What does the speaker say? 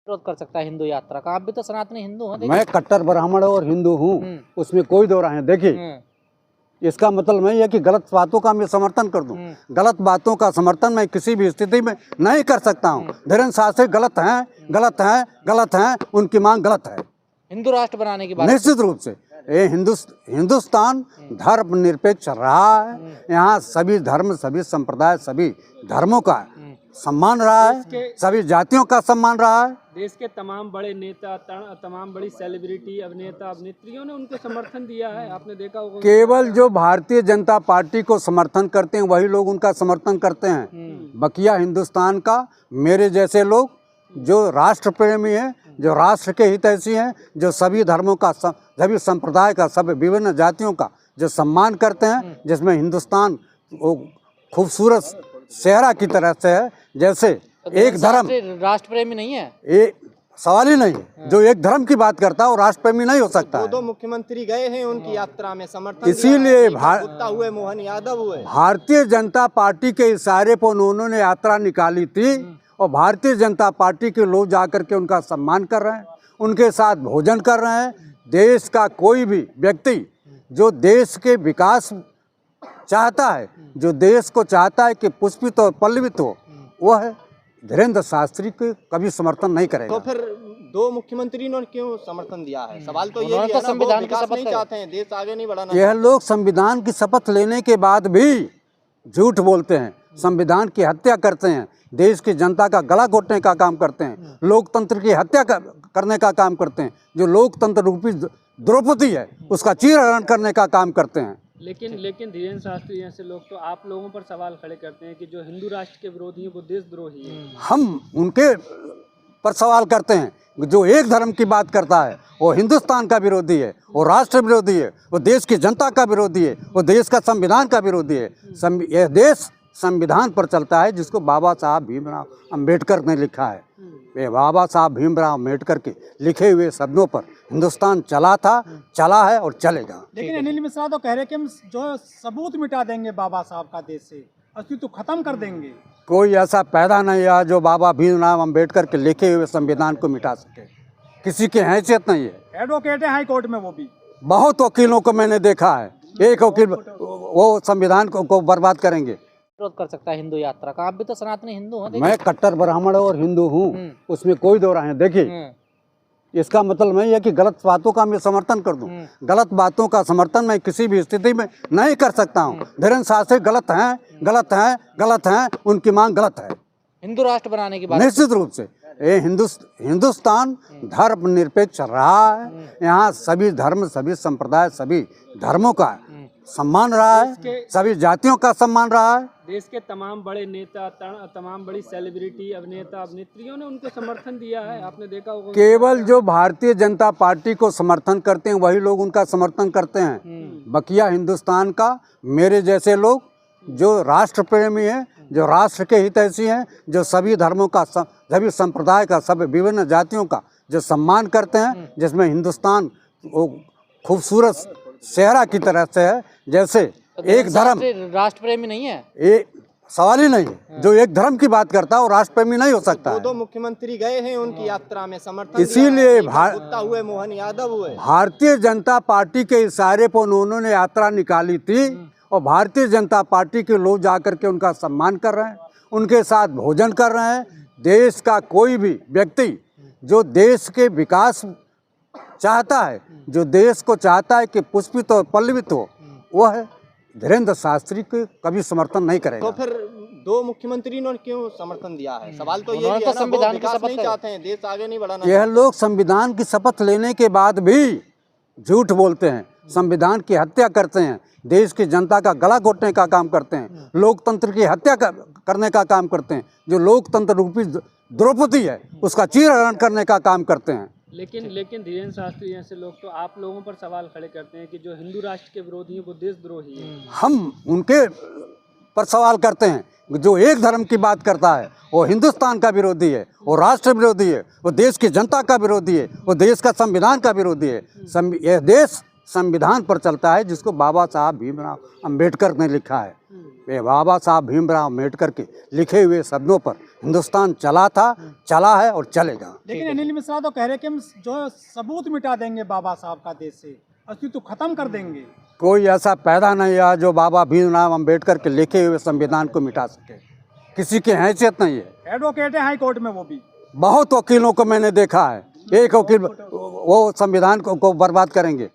विरोध कर सकता है हिंदू यात्रा का? आप भी तो सनातनी हिंदू हैं। मैं कट्टर ब्राह्मण और हिंदू हूँ, उसमें कोई दो राय है। देखिए, इसका मतलब नहीं है कि गलत बातों का मैं समर्थन कर दूं। गलत बातों का समर्थन मैं किसी भी स्थिति में नहीं कर सकता हूँ। धीरेन्द्र शास्त्री गलत हैं, गलत हैं, गलत हैं, उनकी मांग गलत है। हिंदू राष्ट्र बनाने की बात निश्चित रूप से ये हिंदुस्तान धर्मनिरपेक्ष रहा है। यहाँ सभी धर्म, सभी संप्रदाय, सभी धर्मों का सम्मान रहा है, सभी जातियों का सम्मान रहा है। देश के तमाम बड़े नेता, तमाम बड़ी सेलिब्रिटी, अभिनेता, अभिनेत्रियों ने उनको समर्थन दिया है, आपने देखा होगा। केवल जो भारतीय जनता पार्टी को समर्थन करते हैं वही लोग उनका समर्थन करते हैं। बकिया हिंदुस्तान का मेरे जैसे लोग जो राष्ट्र प्रेमी हैं, जो राष्ट्र के हितैषी हैं, जो सभी धर्मों का, सभी संप्रदाय का, सभी विभिन्न जातियों का जो सम्मान करते हैं, जिसमें हिंदुस्तान वो खूबसूरत सेहरा की तरह से है। जैसे एक धर्म राष्ट्र प्रेमी नहीं है, ये सवाल ही नहीं है। जो एक धर्म की बात करता है वो राष्ट्र प्रेमी नहीं हो सकता है। दो मुख्यमंत्री गए हैं उनकी यात्रा में, समर्थन इसीलिए गुप्ता हुए, मोहन यादव हुए। भारतीय जनता पार्टी के इशारे पर उन्होंने यात्रा निकाली थी और भारतीय जनता पार्टी के लोग जाकर के उनका सम्मान कर रहे हैं, उनके साथ भोजन कर रहे हैं। देश का कोई भी व्यक्ति जो देश के विकास चाहता है, जो देश को चाहता है कि पुष्पित और पल्लवित हो, वह धीरेन्द्र शास्त्री को कभी समर्थन नहीं करेगा। तो फिर दो मुख्यमंत्री ने क्यों समर्थन दिया है? सवाल तो ये उन्होंने है तो ना, संविधान वो की विकास शपथ नहीं चाहते हैं, देश आगे नहीं बढ़ाना। यह लोग संविधान की शपथ लेने के बाद भी झूठ बोलते हैं, संविधान की हत्या करते हैं, देश की जनता का गला घोटने का काम करते हैं, लोकतंत्र की हत्या करने का काम करते हैं। जो लोकतंत्र रूपी द्रौपदी है उसका चीरहरण करने का काम करते हैं। लेकिन धीरेन्द्र शास्त्री जैसे लोग तो आप लोगों पर सवाल खड़े करते हैं कि जो हिंदू राष्ट्र के विरोधी हैं वो देशद्रोही हैं। हम उनके पर सवाल करते हैं जो एक धर्म की बात करता है वो हिंदुस्तान का विरोधी है, वो राष्ट्र विरोधी है, वो देश की जनता का विरोधी है, वो देश का संविधान का विरोधी है। यह देश संविधान पर चलता है जिसको बाबा साहब भीमराव अम्बेडकर ने लिखा है। ये बाबा साहब भीमराव अम्बेडकर के लिखे हुए शब्दों पर हिंदुस्तान चला था, चला है और चलेगा। लेकिन अनिल मिश्रा तो कह रहे कि हम जो सबूत मिटा देंगे बाबा साहब का, देश से अस्तित्व खत्म कर देंगे। कोई ऐसा पैदा नहीं है जो बाबा भीमराव अम्बेडकर के लिखे हुए संविधान को मिटा सके। किसी की हैसियत नहीं है। एडवोकेट है हाई कोर्ट में, वो भी बहुत वकीलों को मैंने देखा है। एक वकील वो संविधान को बर्बाद करेंगे। विरोध कर सकता है हिंदू यात्रा का? आप भी तो सनातनी हिंदू हैं। मैं कट्टर ब्राह्मण और हिंदू हूँ, उसमें कोई दो राय है। देखिए, इसका मतलब नहीं है कि गलत बातों का मैं समर्थन कर दूं। गलत बातों का समर्थन मैं किसी भी स्थिति में नहीं कर सकता हूं। धीरेन्द्र शास्त्री गलत हैं, गलत हैं, गलत हैं, उनकी मांग गलत है। हिंदू राष्ट्र बनाने की बात निश्चित रूप से ये हिंदुस्तान धर्मनिरपेक्ष रहा है। यहाँ सभी धर्म, सभी संप्रदाय, सभी धर्मों का सम्मान रहा है, सभी जातियों का सम्मान रहा है। देश के तमाम बड़े नेता, तमाम बड़ी सेलिब्रिटी, अभिनेता, अभिनेत्रियों ने उनको समर्थन दिया है, आपने देखा होगा। केवल जो भारतीय जनता पार्टी को समर्थन करते हैं वही लोग उनका समर्थन करते हैं। बकिया हिंदुस्तान का मेरे जैसे लोग जो राष्ट्र प्रेमी हैं, जो राष्ट्र के हितैषी हैं, जो सभी धर्मों का, सभी संप्रदाय का, सभी विभिन्न जातियों का जो सम्मान करते हैं, जिसमें हिंदुस्तान वो खूबसूरत सेहरा की तरह से है। जैसे एक धर्म राष्ट्र प्रेमी नहीं है, ये सवाल ही नहीं है। जो एक धर्म की बात करता है वो राष्ट्र प्रेमी नहीं हो सकता है। दो मुख्यमंत्री गए हैं उनकी यात्रा में, समर्थन इसीलिए गुप्ता हुए, मोहन यादव हुए। भारतीय जनता पार्टी के इशारे पर उन्होंने यात्रा निकाली थी और भारतीय जनता पार्टी के लोग जाकर के उनका सम्मान कर रहे हैं, उनके साथ भोजन कर रहे हैं। देश का कोई भी व्यक्ति जो देश के विकास चाहता है, जो देश को चाहता है कि पुष्पित और पल्लवित हो, वह धीरेन्द्र शास्त्री को कभी समर्थन नहीं करेगा। तो फिर दो मुख्यमंत्री ने क्यों समर्थन दिया है? सवाल तो ये उन्होंने है तो ना, संविधान वो की विकास शपथ नहीं चाहते हैं, देश आगे नहीं बढ़ाना। यह लोग संविधान की शपथ लेने के बाद भी झूठ बोलते हैं, संविधान की हत्या करते हैं, देश की जनता का गला घोटने का काम करते हैं, लोकतंत्र की हत्या करने का काम करते हैं। जो लोकतंत्र रूपी द्रौपदी है उसका चीरहरण करने का काम करते हैं। लेकिन धीरेन्द्र शास्त्री जैसे लोग तो आप लोगों पर सवाल खड़े करते हैं कि जो हिंदू राष्ट्र के विरोधी हैं वो देशद्रोही हैं। हम उनके पर सवाल करते हैं जो एक धर्म की बात करता है वो हिंदुस्तान का विरोधी है, वो राष्ट्र विरोधी है, वो देश की जनता का विरोधी है, वो देश का संविधान का विरोधी है। यह देश संविधान पर चलता है जिसको बाबा साहब भीमराव अंबेडकर ने लिखा है। ये बाबा साहब भीमराव अंबेडकर के लिखे हुए शब्दों पर हिंदुस्तान चला था, चला है और चलेगा। लेकिन अनिल मिश्रा तो कह रहे कि हम जो सबूत मिटा देंगे बाबा साहब का देश से, अस्तित्व खत्म कर देंगे। कोई ऐसा पैदा नहीं हुआ जो बाबा भीमराव अंबेडकर के लिखे हुए संविधान को मिटा सके। किसी की हैसियत नहीं है। एडवोकेट है हाई कोर्ट में, वो भी बहुत वकीलों को मैंने देखा है, एक वकील वो संविधान को बर्बाद करेंगे।